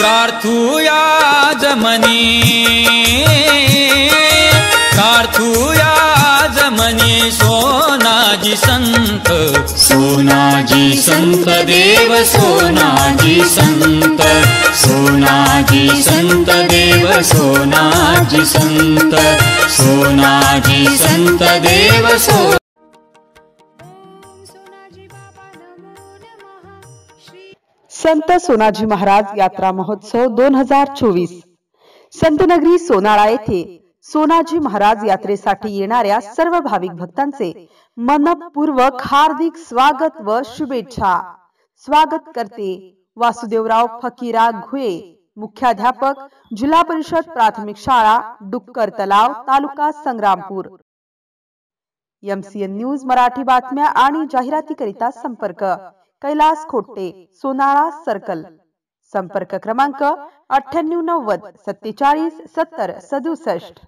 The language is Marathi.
प्रार्थूया जमनी सोनाजी संत, सोनाजी संत देव सोनाजी संत, सोनाजी संत देव सोनाजी संत, सोनाजी संत देव संत सोनाजी महाराज यात्रा महोत्सव 2024 संतनगरी सोनाळा येथे सोनाजी महाराज यात्रेसाठी येणाऱ्या सर्व भाविक भक्तांचे मनपूर्वक हार्दिक स्वागत व शुभेच्छा। स्वागत करते वासुदेवराव फकीरा घुये, मुख्याध्यापक, जिल्हा परिषद प्राथमिक शाळा डुक्कर तलाव, तालुका संग्रामपूर। MCN न्यूज मराठी बातम्या आणि जाहिरातीकरिता संपर्क कैलास खोटे, सोनाळा सर्कल। संपर्क क्रमांक 9890 47 70 67।